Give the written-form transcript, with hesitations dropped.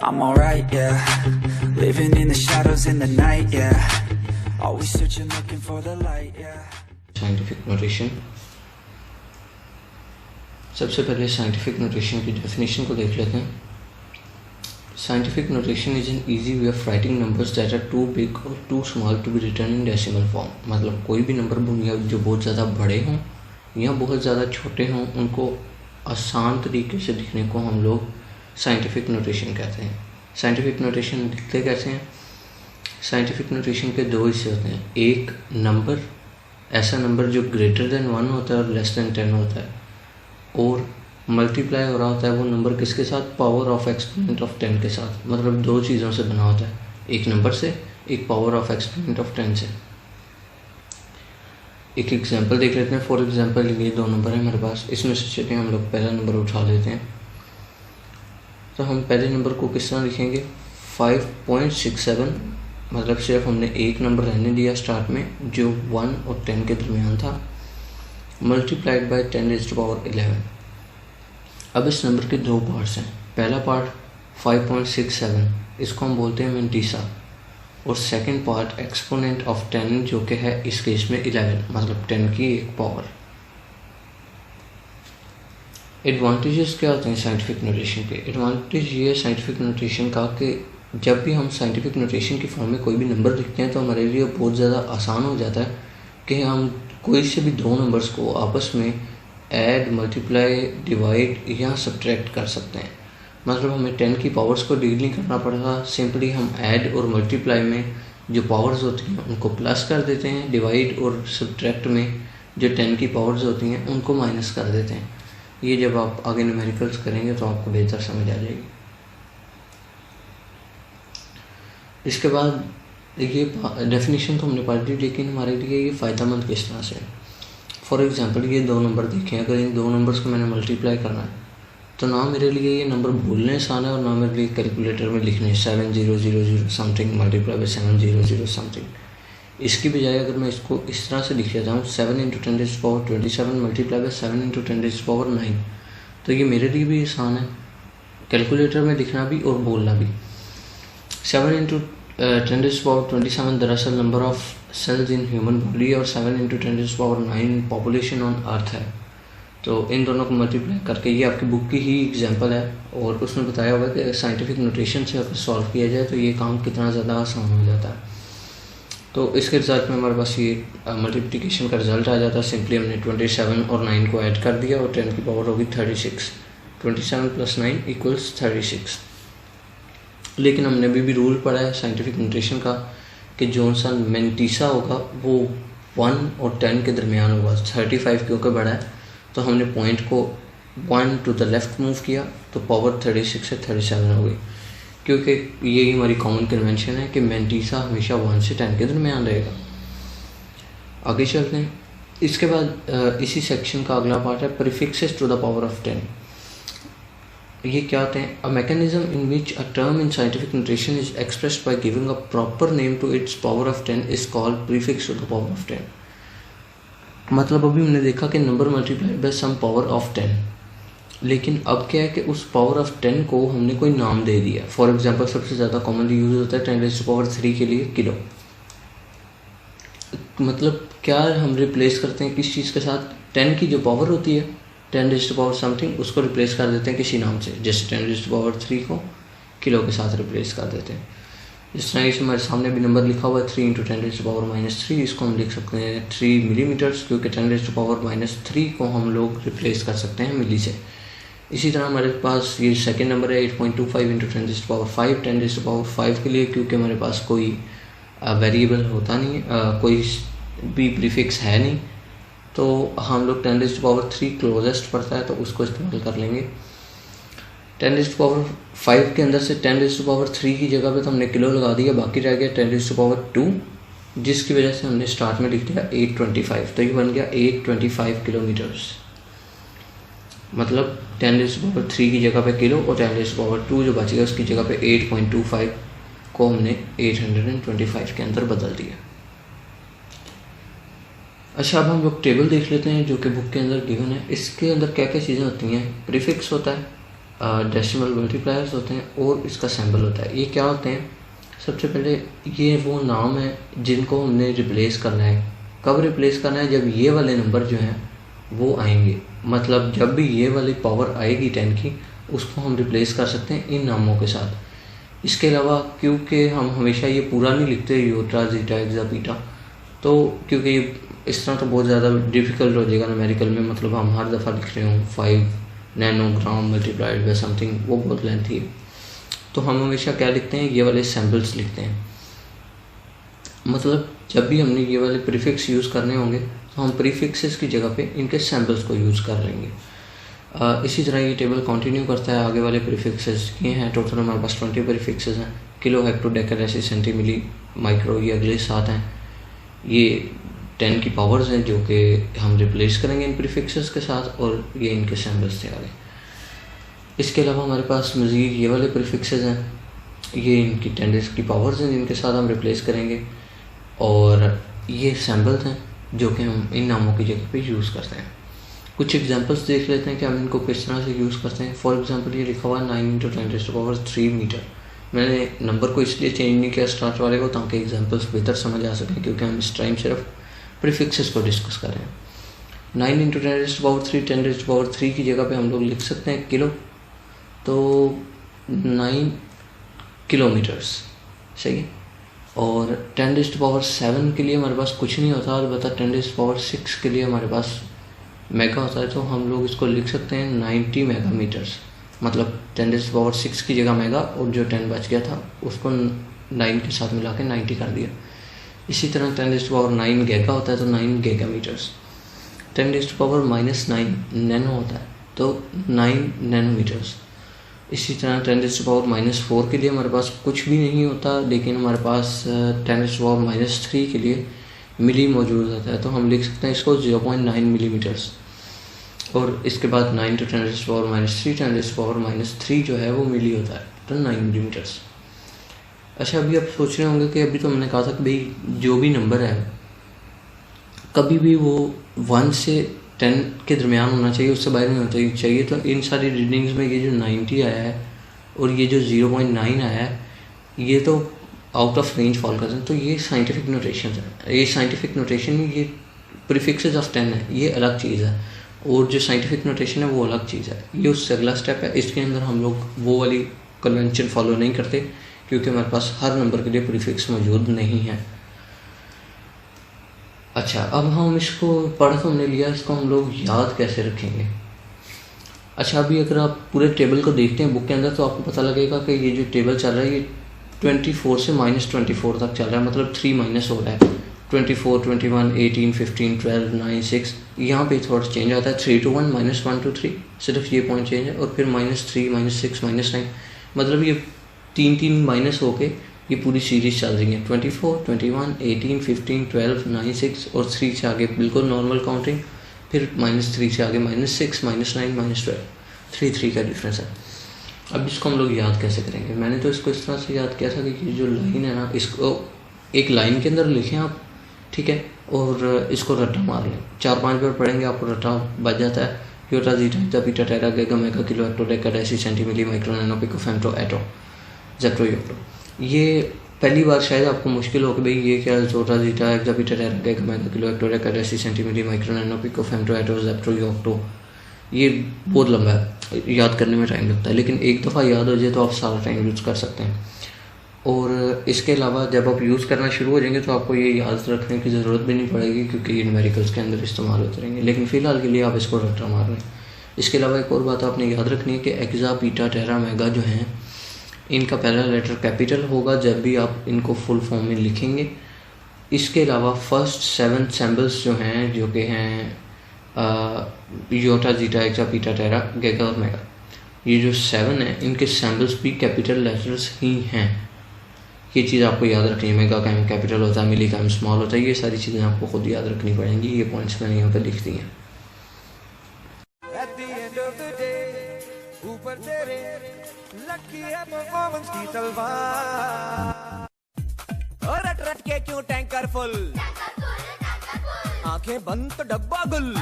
I'm alright, yeah. Living in the shadows in the night, yeah. Always searching, looking for the light, yeah. Scientific notation. सबसे पहले scientific notation की definition को देख लेते हैं। Scientific notation is an easy way of writing numbers that are too big और too small to be written in decimal form. मतलब कोई भी नंबर जो बहुत ज़्यादा बड़े हों या बहुत ज़्यादा छोटे हों, उनको आसान तरीके से लिखने को हम लोग साइंटिफिक नोटेशन कहते हैं। साइंटिफिक नोटेशन लिखते कैसे हैं? साइंटिफिक नोटेशन के दो हिस्से होते हैं। एक नंबर, ऐसा नंबर जो ग्रेटर देन 1 होता है और लेस देन 10 होता है, और मल्टीप्लाई हो रहा होता है वो नंबर किसके साथ? पावर ऑफ एक्सपोनेंट ऑफ 10 के साथ। मतलब दो चीज़ों से बना होता है, एक नंबर से, एक पावर ऑफ एक्सपोनेंट ऑफ 10 से। एक एग्जांपल देख लेते हैं। फॉर एग्जांपल ये दो नंबर है हमारे पास, इसमें से चलिए हम लोग पहला नंबर उठा लेते हैं। तो हम पहले नंबर को किस तरह लिखेंगे? 5.67, मतलब सिर्फ हमने एक नंबर रहने दिया स्टार्ट में जो 1 और 10 के दरमियान था, मल्टीप्लाइड बाय 10⁻11। अब इस नंबर के दो पार्ट्स हैं। पहला पार्ट 5.67, इसको हम बोलते हैं मेंटीसा, और सेकंड पार्ट एक्सपोनेंट ऑफ 10 जो कि है इस केस में 11, मतलब 10 की एक पावर। एडवांटेजेस क्या होते हैं साइंटिफिक नोटेशन के? एडवांटेज ये है साइंटिफिक नोटेशन का कि जब भी हम साइंटिफिक नोटेशन की फॉर्म में कोई भी नंबर लिखते हैं तो हमारे लिए बहुत ज़्यादा आसान हो जाता है कि हम कोई से भी दो नंबर्स को आपस में ऐड, मल्टीप्लाई, डिवाइड या सब्ट्रैक्ट कर सकते हैं। मतलब हमें 10 की पावर्स को डील नहीं करना पड़ता, सिंपली हम ऐड और मल्टीप्लाई में जो पावर्स होती हैं उनको प्लस कर देते हैं, डिवाइड और सब्ट्रैक्ट में जो 10 की पावर्स होती हैं उनको माइनस कर देते हैं। ये जब आप आगे न्यूमेरिकल्स करेंगे तो आपको बेहतर समझ आ जाएगी। इसके बाद ये डेफिनेशन तो हमने पढ़ ली, लेकिन हमारे लिए ये फ़ायदेमंद किस तरह से है? फॉर एग्जांपल ये दो नंबर देखें, अगर इन दो नंबर्स को मैंने मल्टीप्लाई करना है तो ना मेरे लिए ये नंबर भूलने आसान है और ना मेरे लिए कैलकुलेटर में लिखने 7000 समथिंग मल्टीप्लाई बाई 700 समथिंग। इसकी बजाय अगर मैं इसको इस तरह से लिख लेता हूँ 7 × 10⁻27 मल्टीप्लाई बाई 7 × 10⁻9, तो ये मेरे लिए भी आसान है कैलकुलेटर में लिखना भी और बोलना भी। 7 × 10⁻27 दरअसल number of cells in human body और 7 × 10⁻9 पॉपुलेशन ऑन अर्थ है। तो इन दोनों को मल्टीप्लाई करके, ये आपकी बुक की ही एग्जांपल है और उसमें बताया हुआ है कि साइंटिफिक नोटेशन से अगर सॉल्व किया जाए तो ये काम कितना ज़्यादा आसान हो जाता है। तो इसके रिजल्ट में हमारे पास ये मल्टीप्लिकेशन का रिजल्ट आ जाता है। सिंपली हमने 27 और 9 को ऐड कर दिया और 10 की पावर होगी 36। 27 + 9 = 36। लेकिन हमने अभी भी रूल पढ़ा है साइंटिफिक नोटेशन का कि जो सा मेंटीसा होगा वो 1 और 10 के दरमियान होगा। 35 क्योंकि बड़ा है तो हमने पॉइंट को 1 टू द लेफ्ट मूव किया तो पावर 36 से 37 हो गई, क्योंकि यही हमारी कॉमन कन्वेंशन है कि मेंटीसा हमेशा 1 से 10 के दरमियान रहेगा। आगे चलते हैं। इसके बाद इसी सेक्शन का अगला पार्ट है prefixes to the power of 10। ये क्या होते हैं? A mechanism in which a term in scientific notation is expressed by giving a proper name to its power of 10 is called prefix to the power of 10। मतलब अभी हमने देखा कि number multiplied by some power of 10, लेकिन अब क्या है कि उस पावर ऑफ 10 को हमने कोई नाम दे दिया। फॉर एग्जांपल सबसे ज़्यादा कॉमनली यूज होता है 10⁻³ के लिए किलो। मतलब क्या हम रिप्लेस करते हैं किस चीज़ के साथ? 10 की जो पावर होती है 10⁻³ समथिंग, उसको रिप्लेस कर देते हैं किसी नाम से, जैसे 10⁻³ को किलो के साथ रिप्लेस कर देते हैं। जिस तरह इस हमारे सामने भी नंबर लिखा हुआ है 3 × 10⁻−3, इसको हम लिख सकते हैं 3 मिलीमीटर्स, क्योंकि 10⁻−3 को हम लोग रिप्लेस कर सकते हैं मिली से। इसी तरह हमारे पास ये सेकंड नंबर है 8.25 × 10⁻5, 10⁻5 के लिए, क्योंकि हमारे पास कोई वेरिएबल होता नहीं है, कोई भी प्रीफिक्स है नहीं, तो हम लोग 10⁻3 क्लोजेस्ट पड़ता है तो उसको इस्तेमाल कर लेंगे। 10⁻5 के अंदर से 10⁻3 की जगह पे तो हमने किलो लगा दिया, बाकी रह गया 10⁻2, जिसकी वजह से हमने स्टार्ट में लिख दिया 825, तो ये बन गया 825 किलोमीटर्स। मतलब 10⁻3 की जगह पे किलो और 10⁻2 जो बच गया उसकी जगह पे 8.25 को हमने 825 के अंदर बदल दिया। अच्छा, अब हम लोग टेबल देख लेते हैं जो कि बुक के अंदर गिवन है। इसके अंदर क्या क्या चीज़ें होती हैं? प्रीफिक्स होता है, डेसिमल मल्टीप्लायर्स होते हैं और इसका सिंबल होता है। ये क्या होते हैं? सबसे पहले ये वो नाम है जिनको हमने रिप्लेस करना है। कब रिप्लेस करना है? जब ये वाले नंबर जो हैं वो आएंगे, मतलब जब भी ये वाली पावर आएगी 10 की, उसको हम रिप्लेस कर सकते हैं इन नामों के साथ। इसके अलावा क्योंकि हम हमेशा ये पूरा नहीं लिखते योटा जीटा एक्सा बीटा, तो क्योंकि इस तरह तो बहुत ज़्यादा डिफ़िकल्ट हो जाएगा न्यूमेरिकल में, मतलब हम हर दफ़ा लिख रहे हों 5 नैनोग्राम मल्टीप्लाइड बाय समथिंग, वो बहुत लेंथी है। तो हम हमेशा क्या लिखते हैं? ये वाले सैम्पल्स लिखते हैं। मतलब जब भी हमने ये वाले प्रीफिक्स यूज़ करने होंगे तो हम प्रीफिक्सेस की जगह पे इनके सैम्पल्स को यूज़ कर लेंगे। इसी तरह ये टेबल कंटिन्यू करता है। आगे वाले प्रीफिक्सेस ये हैं, टोटल हमारे पास 20 प्रीफिक्सेस हैं। Kilo, hecto, deca deci, centi, milli, micro, ये अगले 7 हैं। ये 10 की पावर्स हैं जो कि हम रिप्लेस करेंगे इन प्रीफिक्सेस के साथ, और ये इनके सैम्पल्स थे आगे। इसके अलावा हमारे पास मज़ीद ये वाले प्रीफिक्सेस हैं, ये इनकी 10 की पावर्स हैं जिनके साथ हम रिप्लेस करेंगे, और ये सैम्पल्स हैं जो कि हम इन नामों की जगह पे यूज़ करते हैं। कुछ एग्जांपल्स देख लेते हैं कि हम इनको किस तरह से यूज़ करते हैं। फॉर एग्जांपल ये लिखा हुआ है 9 × 10⁻³ मीटर। मैंने नंबर को इसलिए चेंज नहीं किया स्टार्ट वाले को ताकि एग्जांपल्स बेहतर समझ आ सकें, क्योंकि हम इस टाइम सिर्फ प्रीफिक्सेस को डिस्कस कर रहे हैं। 9 × 10⁻³ 10⁻³ की जगह पे हम लोग लिख सकते हैं किलो, तो 9 किलोमीटर्स, सही है। और 10⁻7 के लिए हमारे पास कुछ नहीं होता, अलबत्ता 10⁻6 के लिए हमारे पास मेगा होता है, तो हम लोग इसको लिख सकते हैं 90 मेगामीटर्स। मतलब 10⁻6 की जगह मेगा, और जो 10 बच गया था उसको 9 के साथ मिला के 90 कर दिया। इसी तरह 10⁻9 गैगा होता है तो 9 गैगामीटर्स। 10⁻−9 नैनो होता है तो 9 नैनोमीटर्स। इसी तरह 10⁻−4 के लिए हमारे पास कुछ भी नहीं होता, लेकिन हमारे पास 10⁻−3 के लिए मिली मौजूद होता है, तो हम लिख सकते हैं इसको 0.9 मिलीमीटर्स। और इसके बाद 9 × 10⁻−3 10⁻−3 जो है वो मिली होता है, तो 9 मिलीमीटर्स। अच्छा, अभी आप सोच रहे होंगे कि अभी तो मैंने कहा था कि भाई जो भी नंबर है कभी भी वो 1 से 10 के दरमियान होना चाहिए, उससे बाहर नहीं होना चाहिए। तो इन सारी रीडिंग्स में ये जो 90 आया है और ये जो 0.9 आया है, ये तो आउट ऑफ रेंज फॉल करते हैं। तो ये साइंटिफिक नोटेशन है, ये साइंटिफिक नोटेशन नहीं, ये प्रीफिक्सेस ऑफ 10 है, ये अलग चीज़ है। और जो साइंटिफिक नोटेशन है वो अलग चीज़ है, ये उससे अगला स्टेप है। इसके अंदर हम लोग वो वाली कन्वेंशन फॉलो नहीं करते, क्योंकि हमारे पास हर नंबर के लिए प्रीफिक्स मौजूद नहीं है। अच्छा, अब हम इसको पढ़ तो हमने लिया, इसको हम लोग याद कैसे रखेंगे। अच्छा, अभी अगर आप पूरे टेबल को देखते हैं बुक के अंदर तो आपको पता लगेगा कि ये जो टेबल चल रहा है ये 24 से -24 तक चल रहा है, मतलब 3 माइनस हो रहा है। 24, 21, 18, 15, 12, 9, 6, यहाँ पे थोड़ा चेंज आता है। 3 to 1, -1 to 3, सिर्फ ये पॉइंट चेंज है। और फिर -3, -6, -9, मतलब ये 3 माइनस होके ये पूरी सीरीज चल रही है। 24, 21, 18, 15, 12, 9, 6 और 3 से आगे बिल्कुल नॉर्मल काउंटिंग, फिर -3 से आगे -6, -9, -12, 3 का डिफरेंस है। अब इसको हम लोग याद कैसे करेंगे? मैंने तो इसको इस तरह से याद किया था कि ये जो लाइन है ना, इसको एक लाइन के अंदर लिखें आप, ठीक है, और इसको रट्टा मार लें। 4-5 बार पढ़ेंगे आपको रट्टा बच जाता है। Yotta zetta exa peta tera giga mega kilo hecto deca deci centi milli micro nano pico femto atto zepto yocto. ये पहली बार शायद आपको मुश्किल हो कि भाई ये क्या yotta zetta exa peta tera giga mega kilo hecto deca deci centi milli micro nano pico femto atto zepto yocto. ये बहुत लंबा है, याद करने में टाइम लगता है, लेकिन एक दफ़ा याद हो जाए तो आप सारा टाइम यूज़ कर सकते हैं। और इसके अलावा जब आप यूज़ करना शुरू हो जाएंगे तो आपको ये याद रखने की ज़रूरत भी नहीं पड़ेगी, क्योंकि ये न्यूमेरिकल्स के अंदर इस्तेमाल होते रहेंगे। लेकिन फ़िलहाल के लिए आप इसको रट्टा मार लें। इसके अलावा एक और बात आपने याद रखनी है कि एक्सा बीटा टेरा मेगा जो हैं, इनका पहला लेटर कैपिटल होगा जब भी आप इनको फुल फॉर्म में लिखेंगे। इसके अलावा फर्स्ट 7 सैम्बल्स जो हैं, जो कि हैं Yotta zetta exa peta tera गैगा और मेगा, ये जो 7 हैं इनके सैम्बल्स भी कैपिटल लेटर्स ही हैं। ये चीज़ आपको याद रखनी है। मेगा का एम कैपिटल होता है, मिली का एम स्मॉल होता है, ये सारी चीज़ें आपको खुद याद रखनी पड़ेंगी। ये पॉइंट्स मैंने यहाँ पे लिख दी हैं। ऊपर तेरे लटकी है परफॉर्मेंस की तलवार, और रट के क्यों टैंकर फुल, आंखें बंद तो डब्बा गुल।